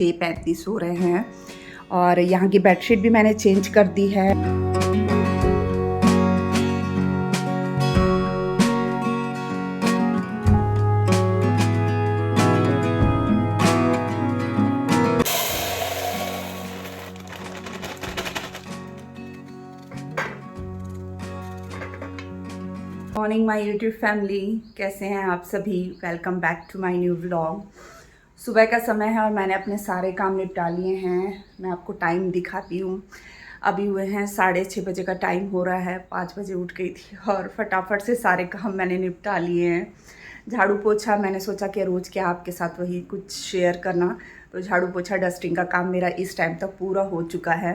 6:35 हो रहे हैं और यहाँ की बेडशीट भी मैंने चेंज कर दी है। मॉर्निंग माय यूट्यूब फैमिली, कैसे हैं आप सभी। Welcome back to my new vlog. सुबह का समय है और मैंने अपने सारे काम निपटा लिए हैं। मैं आपको टाइम दिखाती हूँ। अभी हुए हैं 6:30 बजे का टाइम हो रहा है। 5 बजे उठ गई थी और फटाफट से सारे काम मैंने निपटा लिए हैं। झाड़ू पोछा, मैंने सोचा कि रोज़ क्या आपके साथ वही कुछ शेयर करना, तो झाड़ू पोछा डस्टिंग का काम मेरा इस टाइम तक पूरा हो चुका है।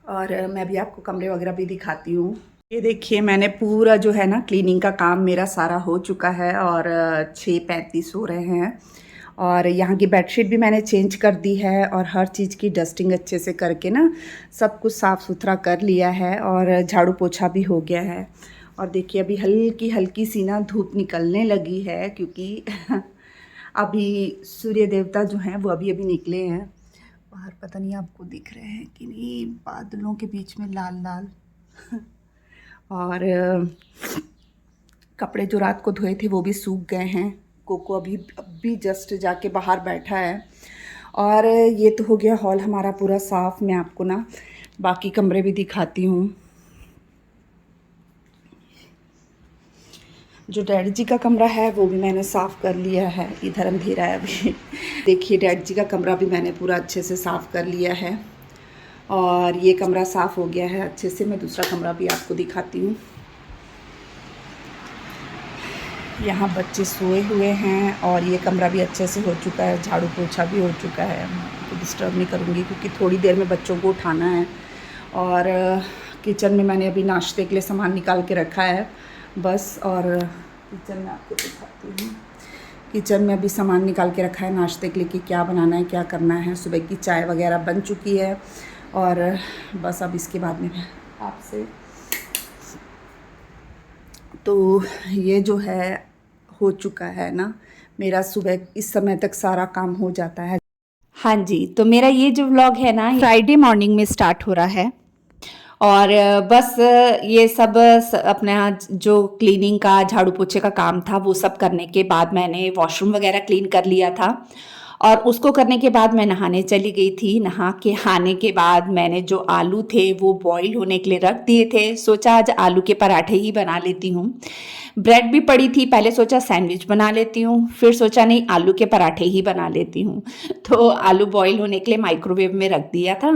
और मैं भी आपको कमरे वगैरह भी दिखाती हूँ। ये देखिए, मैंने पूरा जो है ना क्लीनिंग का काम मेरा सारा हो चुका है और 6:35 हो रहे हैं और यहाँ की बेडशीट भी मैंने चेंज कर दी है और हर चीज़ की डस्टिंग अच्छे से करके ना सब कुछ साफ़ सुथरा कर लिया है और झाड़ू पोछा भी हो गया है। और देखिए, अभी हल्की हल्की सी ना धूप निकलने लगी है क्योंकि अभी सूर्य देवता जो हैं वो अभी अभी निकले हैं। बाहर पता नहीं आपको दिख रहे हैं कि नहीं, बादलों के बीच में लाल लाल और कपड़े जो रात को धोए थे वो भी सूख गए हैं। कोको अभी जस्ट जाके बाहर बैठा है। और ये तो हो गया हॉल हमारा पूरा साफ़। मैं आपको ना बाकी कमरे भी दिखाती हूँ। जो डैडी जी का कमरा है वो भी मैंने साफ़ कर लिया है। इधर अंधेरा है अभी। देखिए, डैडी जी का कमरा भी मैंने पूरा अच्छे से साफ़ कर लिया है और ये कमरा साफ़ हो गया है अच्छे से। मैं दूसरा कमरा भी आपको दिखाती हूँ। यहाँ बच्चे सोए हुए हैं और ये कमरा भी अच्छे से हो चुका है। झाड़ू पोछा भी हो चुका है। तो डिस्टर्ब नहीं करूँगी क्योंकि थोड़ी देर में बच्चों को उठाना है। और किचन में मैंने अभी नाश्ते के लिए सामान निकाल के रखा है बस। और किचन में आपको दिखाती हूँ। किचन में अभी सामान निकाल के रखा है नाश्ते के लिए कि क्या बनाना है, क्या करना है। सुबह की चाय वगैरह बन चुकी है और बस अब इसके बाद में आपसे तो ये जो है हो चुका है ना, मेरा सुबह इस समय तक सारा काम हो जाता है। हाँ जी, तो मेरा ये जो व्लॉग है ना फ्राइडे मॉर्निंग में स्टार्ट हो रहा है और बस ये सब अपना जो क्लीनिंग का झाड़ू पोछे का काम था वो सब करने के बाद मैंने वॉशरूम वगैरह क्लीन कर लिया था और उसको करने के बाद मैं नहाने चली गई थी। नहा के आने के बाद मैंने जो आलू थे वो बॉईल होने के लिए रख दिए थे। सोचा आज आलू के पराठे ही बना लेती हूँ। ब्रेड भी पड़ी थी, पहले सोचा सैंडविच बना लेती हूँ, फिर सोचा नहीं आलू के पराठे ही बना लेती हूँ। तो आलू बॉईल होने के लिए माइक्रोवेव में रख दिया था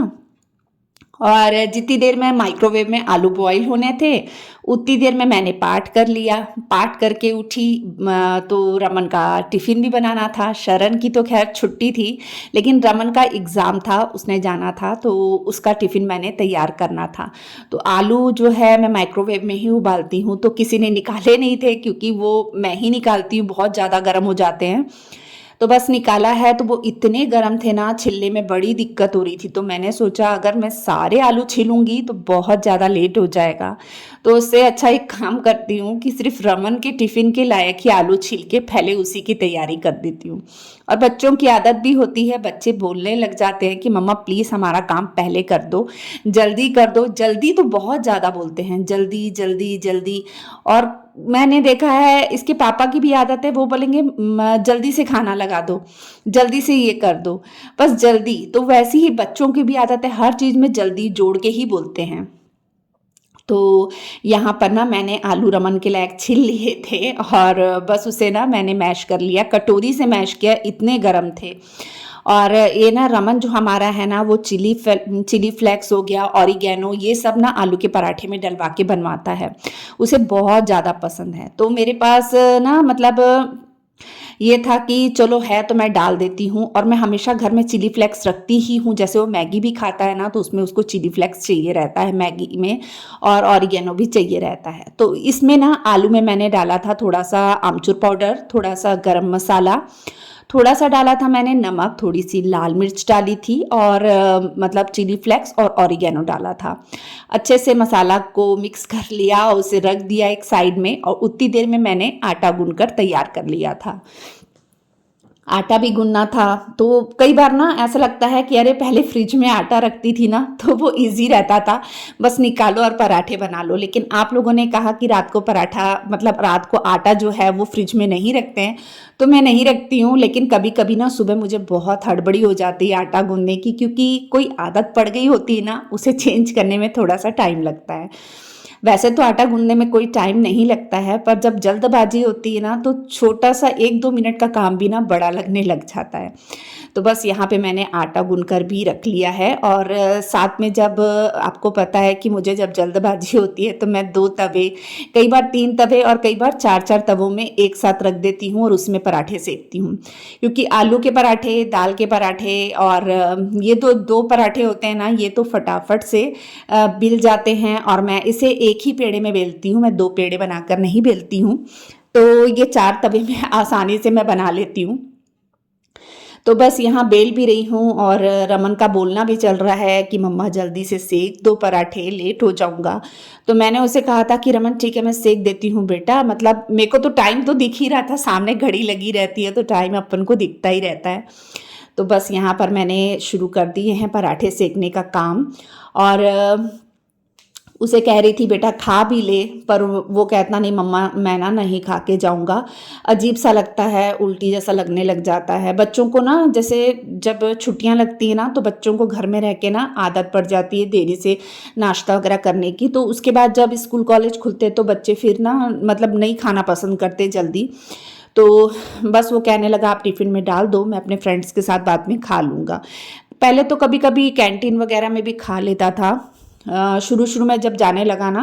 और जितनी देर में माइक्रोवेव में आलू बॉईल होने थे उतनी देर में मैंने पाठ कर लिया। पाठ करके उठी तो रमन का टिफ़िन भी बनाना था। शरण की तो खैर छुट्टी थी लेकिन रमन का एग्ज़ाम था, उसने जाना था तो उसका टिफ़िन मैंने तैयार करना था। तो आलू जो है मैं माइक्रोवेव में ही उबालती हूँ, तो किसी ने निकाले नहीं थे क्योंकि वो मैं ही निकालती हूँ, बहुत ज़्यादा गर्म हो जाते हैं। तो बस निकाला है तो वो इतने गर्म थे ना, छिलने में बड़ी दिक्कत हो रही थी। तो मैंने सोचा अगर मैं सारे आलू छीलूंगी तो बहुत ज़्यादा लेट हो जाएगा, तो उससे अच्छा एक काम करती हूँ कि सिर्फ रमन के टिफ़िन के लायक ही आलू छील के पहले उसी की तैयारी कर देती हूँ। और बच्चों की आदत भी होती है, बच्चे बोलने लग जाते हैं कि मम्मा प्लीज़ हमारा काम पहले कर दो, जल्दी कर दो। जल्दी तो बहुत ज़्यादा बोलते हैं, जल्दी जल्दी जल्दी। और मैंने देखा है इसके पापा की भी आदत है, वो बोलेंगे जल्दी से खाना लगा दो, जल्दी से ये कर दो, बस जल्दी। तो वैसी ही बच्चों की भी आदत है, हर चीज़ में जल्दी जोड़ के ही बोलते हैं। तो यहाँ पर ना मैंने आलू रमन के लायक छील लिए थे और बस उसे ना मैंने मैश कर लिया, कटोरी से मैश किया, इतने गर्म थे। और ये ना रमन जो हमारा है ना वो चिली फ्लेक्स हो गया, ऑरिगेनो, ये सब ना आलू के पराठे में डलवा के बनवाता है, उसे बहुत ज़्यादा पसंद है। तो मेरे पास ना मतलब ये था कि चलो है तो मैं डाल देती हूँ। और मैं हमेशा घर में चिली फ्लेक्स रखती ही हूँ, जैसे वो मैगी भी खाता है ना तो उसमें उसको चिली फ्लेक्स चाहिए रहता है मैगी में, और ऑरिगेनो भी चाहिए रहता है। तो इसमें ना आलू में मैंने डाला था थोड़ा सा आमचूर पाउडर, थोड़ा सा गरम मसाला, थोड़ा सा डाला था मैंने नमक, थोड़ी सी लाल मिर्च डाली थी और मतलब चिली फ्लेक्स और ऑरिगेनो डाला था। अच्छे से मसाला को मिक्स कर लिया और उसे रख दिया एक साइड में, और उतनी देर में मैंने आटा गूंद कर तैयार कर लिया था। आटा भी गूंदना था। तो कई बार ना ऐसा लगता है कि अरे पहले फ्रिज में आटा रखती थी ना तो वो इजी रहता था, बस निकालो और पराठे बना लो। लेकिन आप लोगों ने कहा कि रात को पराठा मतलब रात को आटा जो है वो फ्रिज में नहीं रखते हैं, तो मैं नहीं रखती हूँ। लेकिन कभी कभी ना सुबह मुझे बहुत हड़बड़ी हो जाती है आटा गूंदने की, क्योंकि कोई आदत पड़ गई होती है ना, उसे चेंज करने में थोड़ा सा टाइम लगता है। वैसे तो आटा गूंदने में कोई टाइम नहीं लगता है, पर जब जल्दबाजी होती है ना तो छोटा सा 1-2 मिनट का काम भी ना बड़ा लगने लग जाता है। तो बस यहाँ पे मैंने आटा गूंद कर भी रख लिया है। और साथ में जब आपको पता है कि मुझे जब जल्दबाजी होती है तो मैं 2 तवे, कई बार 3 तवे और कई बार 4-4 तवों में एक साथ रख देती हूँ और उसमें पराठे सेकती हूँ। क्योंकि आलू के पराठे, दाल के पराठे और ये तो 2 पराठे होते हैं ना, ये तो फटाफट से बिल जाते हैं। और मैं इसे एक ही पेड़े में बेलती हूँ, मैं 2 पेड़े बनाकर नहीं बेलती हूँ। तो ये 4 तवे में आसानी से मैं बना लेती हूँ। तो बस यहाँ बेल भी रही हूँ और रमन का बोलना भी चल रहा है कि मम्मा जल्दी से सेक दो पराठे, लेट हो जाऊँगा। तो मैंने उसे कहा था कि रमन ठीक है मैं सेक देती हूँ बेटा, मतलब मेरे को तो टाइम तो दिख ही रहा था, सामने घड़ी लगी रहती है तो टाइम अपन को दिखता ही रहता है। तो बस यहाँ पर मैंने शुरू कर दिए हैं पराठे सेकने का काम। और उसे कह रही थी बेटा खा भी ले, पर वो कहता नहीं मम्मा मैं ना नहीं खा के जाऊँगा। अजीब सा लगता है, उल्टी जैसा लगने लग जाता है। बच्चों को ना जैसे जब छुट्टियां लगती है ना तो बच्चों को घर में रह के ना आदत पड़ जाती है देरी से नाश्ता वगैरह करने की। तो उसके बाद जब स्कूल कॉलेज खुलते तो बच्चे फिर ना मतलब नहीं खाना पसंद करते जल्दी। तो बस वो कहने लगा आप टिफ़िन में डाल दो, मैं अपने फ्रेंड्स के साथ बाद में खा लूँगा। पहले तो कभी कभी कैंटीन वगैरह में भी खा लेता था। शुरू शुरू में जब जाने लगा ना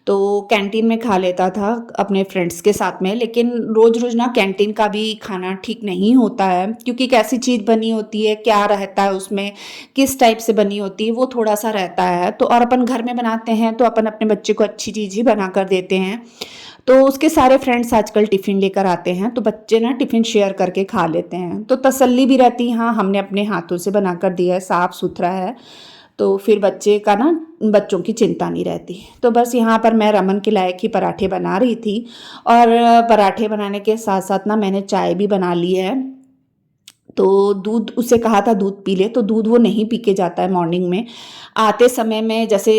तो कैंटीन में खा लेता था अपने फ्रेंड्स के साथ में। लेकिन रोज़ रोज़ ना कैंटीन का भी खाना ठीक नहीं होता है, क्योंकि कैसी चीज़ बनी होती है, क्या रहता है उसमें, किस टाइप से बनी होती है, वो थोड़ा सा रहता है। तो और अपन घर में बनाते हैं तो अपन अपने बच्चे को अच्छी चीज़ ही बना कर देते हैं। तो उसके सारे फ्रेंड्स आजकल टिफ़िन लेकर आते हैं तो बच्चे ना टिफ़िन शेयर करके खा लेते हैं, तो तसल्ली भी रहती है हाँ हमने अपने हाथों से बना कर दिया है, साफ़ सुथरा है। तो फिर बच्चे का ना बच्चों की चिंता नहीं रहती। तो बस यहाँ पर मैं रमन के लायक ही पराठे बना रही थी। और पराठे बनाने के साथ साथ ना मैंने चाय भी बना ली है। तो दूध उसे कहा था दूध पी ले, तो दूध वो नहीं पी के जाता है मॉर्निंग में। आते समय में जैसे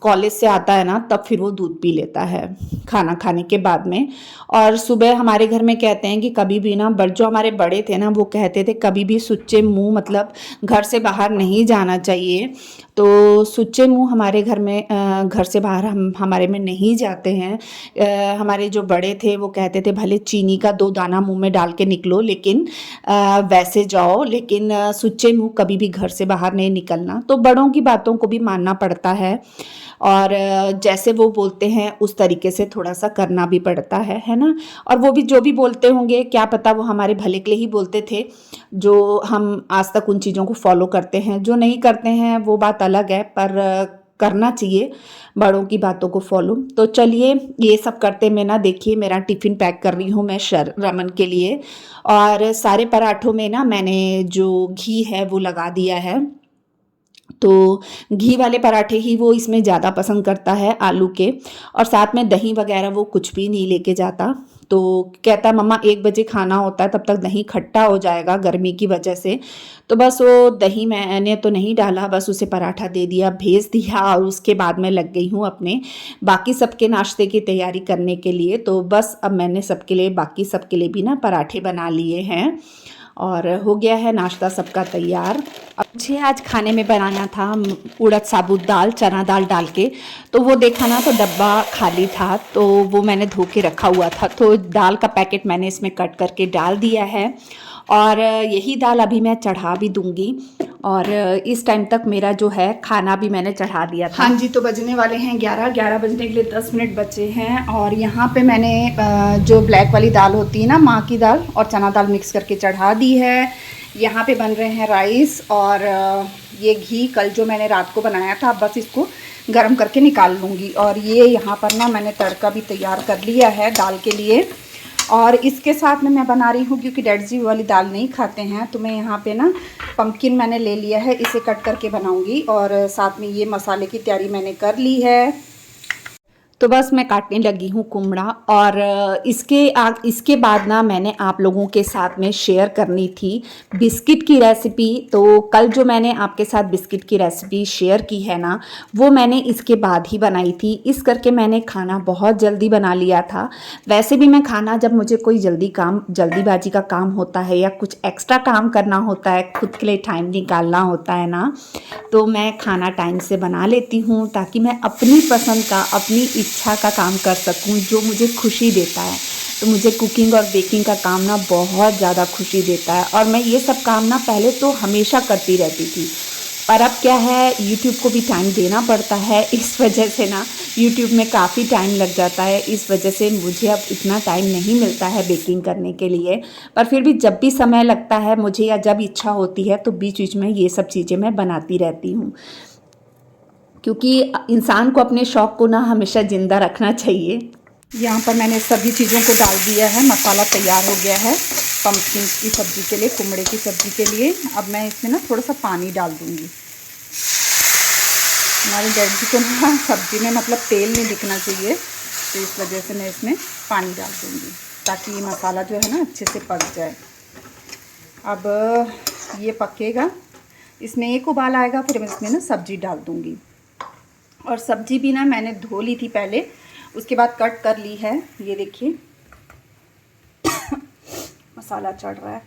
कॉलेज से आता है ना तब फिर वो दूध पी लेता है खाना खाने के बाद में। और सुबह हमारे घर में कहते हैं कि कभी भी ना जो हमारे बड़े थे ना वो कहते थे कभी भी सुच्चे मुंह मतलब घर से बाहर नहीं जाना चाहिए। तो सुच्चे मुंह हमारे घर में घर से बाहर हमारे में नहीं जाते हैं। हमारे जो बड़े थे वो कहते थे भले चीनी का 2 दाना मुंह में डाल के निकलो लेकिन वैसे जाओ, लेकिन सुच्चे मुंह कभी भी घर से बाहर नहीं निकलना। तो बड़ों की बातों को भी मानना पड़ता है और जैसे वो बोलते हैं उस तरीके से थोड़ा सा करना भी पड़ता है ना। और वो भी जो भी बोलते होंगे क्या पता वो हमारे भले के लिए ही बोलते थे, जो हम आज तक उन चीज़ों को फॉलो करते हैं। जो नहीं करते हैं वो बात अलग है, पर करना चाहिए बड़ों की बातों को फॉलो। तो चलिए ये सब करते मैं ना देखिए मेरा टिफ़िन पैक कर रही हूँ मैं रमन के लिए। और सारे पराठों में ना मैंने जो घी है वो लगा दिया है। तो घी वाले पराठे ही वो इसमें ज़्यादा पसंद करता है आलू के। और साथ में दही वगैरह वो कुछ भी नहीं लेके जाता। तो कहता मम्मा 1 बजे खाना होता है तब तक दही खट्टा हो जाएगा गर्मी की वजह से। तो बस वो दही मैंने तो नहीं डाला, बस उसे पराठा दे दिया, भेज दिया और उसके बाद मैं लग गई हूँ अपने बाकी सबके नाश्ते की तैयारी करने के लिए। तो बस अब मैंने सबके लिए बाकी सबके लिए भी ना पराठे बना लिए हैं और हो गया है नाश्ता सबका तैयार। अब मुझे आज खाने में बनाना था उड़द साबुत दाल, चना दाल डाल के। तो वो देखा ना तो डब्बा खाली था तो वो मैंने धो के रखा हुआ था, तो दाल का पैकेट मैंने इसमें कट करके डाल दिया है। और यही दाल अभी मैं चढ़ा भी दूंगी। और इस टाइम तक मेरा जो है खाना भी मैंने चढ़ा दिया था। हाँ जी, तो बजने वाले हैं 11 बजने के लिए 10 मिनट बचे हैं। और यहाँ पे मैंने जो ब्लैक वाली दाल होती है ना माँ की दाल और चना दाल मिक्स करके चढ़ा दी है। यहाँ पे बन रहे हैं राइस और ये घी कल जो मैंने रात को बनाया था बस इसको गर्म करके निकाल लूँगी। और ये यहाँ पर ना मैंने तड़का भी तैयार कर लिया है दाल के लिए। और इसके साथ में मैं बना रही हूँ क्योंकि डैड जी वाली दाल नहीं खाते हैं, तो मैं यहाँ पे ना पम्पकिन मैंने ले लिया है, इसे कट करके बनाऊँगी। और साथ में ये मसाले की तैयारी मैंने कर ली है। तो बस मैं काटने लगी हूँ कुमड़ा, और इसके बाद ना मैंने आप लोगों के साथ में शेयर करनी थी बिस्किट की रेसिपी। तो कल जो मैंने आपके साथ बिस्किट की रेसिपी शेयर की है ना, वो मैंने इसके बाद ही बनाई थी। इस करके मैंने खाना बहुत जल्दी बना लिया था। वैसे भी मैं खाना जब मुझे कोई जल्दीबाजी का काम होता है या कुछ एक्स्ट्रा काम करना होता है, खुद के लिए टाइम निकालना होता है ना, तो मैं खाना टाइम से बना लेती हूँ ताकि मैं अपनी पसंद का, अपनी इच्छा का काम कर सकूं जो मुझे खुशी देता है। तो मुझे कुकिंग और बेकिंग का काम ना बहुत ज़्यादा खुशी देता है, और मैं ये सब काम ना पहले तो हमेशा करती रहती थी। पर अब क्या है, यूट्यूब को भी टाइम देना पड़ता है, इस वजह से ना यूट्यूब में काफ़ी टाइम लग जाता है। इस वजह से मुझे अब इतना टाइम नहीं मिलता है बेकिंग करने के लिए। पर फिर भी जब भी समय लगता है मुझे या जब इच्छा होती है तो बीच बीच में ये सब चीज़ें मैं बनाती रहती हूँ, क्योंकि इंसान को अपने शौक़ को ना हमेशा ज़िंदा रखना चाहिए। यहाँ पर मैंने सभी चीज़ों को डाल दिया है, मसाला तैयार हो गया है पम्पकिन की सब्ज़ी के लिए, कुमड़े की सब्ज़ी के लिए। अब मैं इसमें ना थोड़ा सा पानी डाल दूँगी। हमारे डैडी जी को ना सब्ज़ी में मतलब तेल नहीं दिखना चाहिए, तो इस वजह से मैं इसमें पानी डाल दूँगी ताकि ये मसाला जो है ना अच्छे से पक जाए। अब ये पकेगा, इसमें एक उबाल आएगा, फिर मैं इसमें ना सब्ज़ी डाल दूँगी। और सब्ज़ी भी ना मैंने धो ली थी पहले, उसके बाद कट कर ली है। ये देखिए मसाला चढ़ रहा है।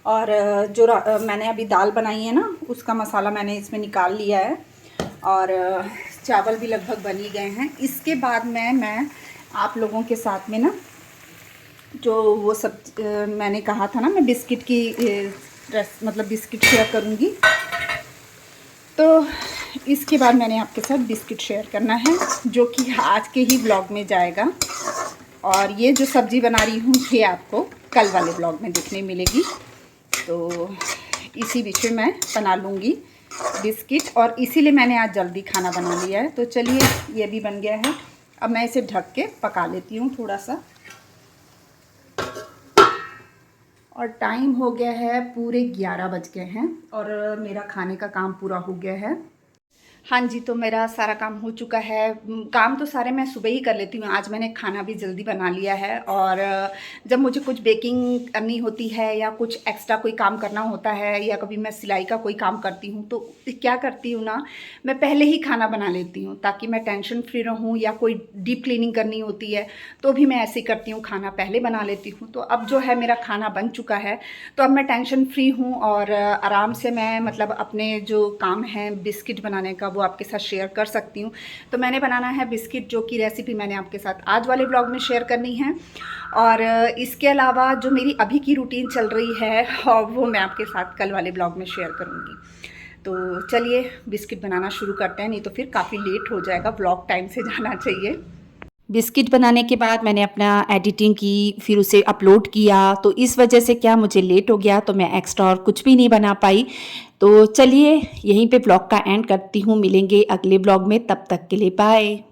और जो मैंने अभी दाल बनाई है ना, उसका मसाला मैंने इसमें निकाल लिया है, और चावल भी लगभग बन ही गए हैं। इसके बाद मैं आप लोगों के साथ में ना जो वो सब मैंने कहा था ना, मैं बिस्किट की मतलब बिस्किट शेयर करूँगी। तो इसके बाद मैंने आपके साथ बिस्किट शेयर करना है, जो कि आज के ही ब्लॉग में जाएगा। और ये जो सब्ज़ी बना रही हूँ ये आपको कल वाले ब्लॉग में देखने मिलेगी। तो इसी बीच में मैं बना लूँगी बिस्किट, और इसीलिए मैंने आज जल्दी खाना बना लिया है। तो चलिए, ये भी बन गया है। अब मैं इसे ढक के पका लेती हूँ थोड़ा सा। और टाइम हो गया है पूरे 11 बज गए हैं, और मेरा खाने का काम पूरा हो गया है। हाँ जी, तो मेरा सारा काम हो चुका है। काम तो सारे मैं सुबह ही कर लेती हूँ। आज मैंने खाना भी जल्दी बना लिया है, और जब मुझे कुछ बेकिंग करनी होती है या कुछ एक्स्ट्रा कोई काम करना होता है, या कभी मैं सिलाई का कोई काम करती हूँ, तो क्या करती हूँ ना, मैं पहले ही खाना बना लेती हूँ ताकि मैं टेंशन फ्री रहूँ। या कोई डीप क्लीनिंग करनी होती है तो भी मैं ऐसे ही करती हूँ, खाना पहले बना लेती हूँ। तो अब जो है मेरा खाना बन चुका है, तो अब मैं टेंशन फ्री हूँ, और आराम से मैं मतलब अपने जो काम है बिस्किट बनाने का वो आपके साथ शेयर कर सकती हूँ। तो मैंने बनाना है बिस्किट, जो कि रेसिपी मैंने आपके साथ आज वाले ब्लॉग में शेयर करनी है। और इसके अलावा जो मेरी अभी की रूटीन चल रही है, और वो मैं आपके साथ कल वाले ब्लॉग में शेयर करूँगी। तो चलिए बिस्किट बनाना शुरू करते हैं, नहीं तो फिर काफ़ी लेट हो जाएगा, ब्लॉग टाइम से जाना चाहिए। बिस्किट बनाने के बाद मैंने अपना एडिटिंग की, फिर उसे अपलोड किया, तो इस वजह से क्या मुझे लेट हो गया, तो मैं एक्स्ट्रा और कुछ भी नहीं बना पाई। तो चलिए यहीं पे ब्लॉग का एंड करती हूँ। मिलेंगे अगले ब्लॉग में, तब तक के लिए बाय।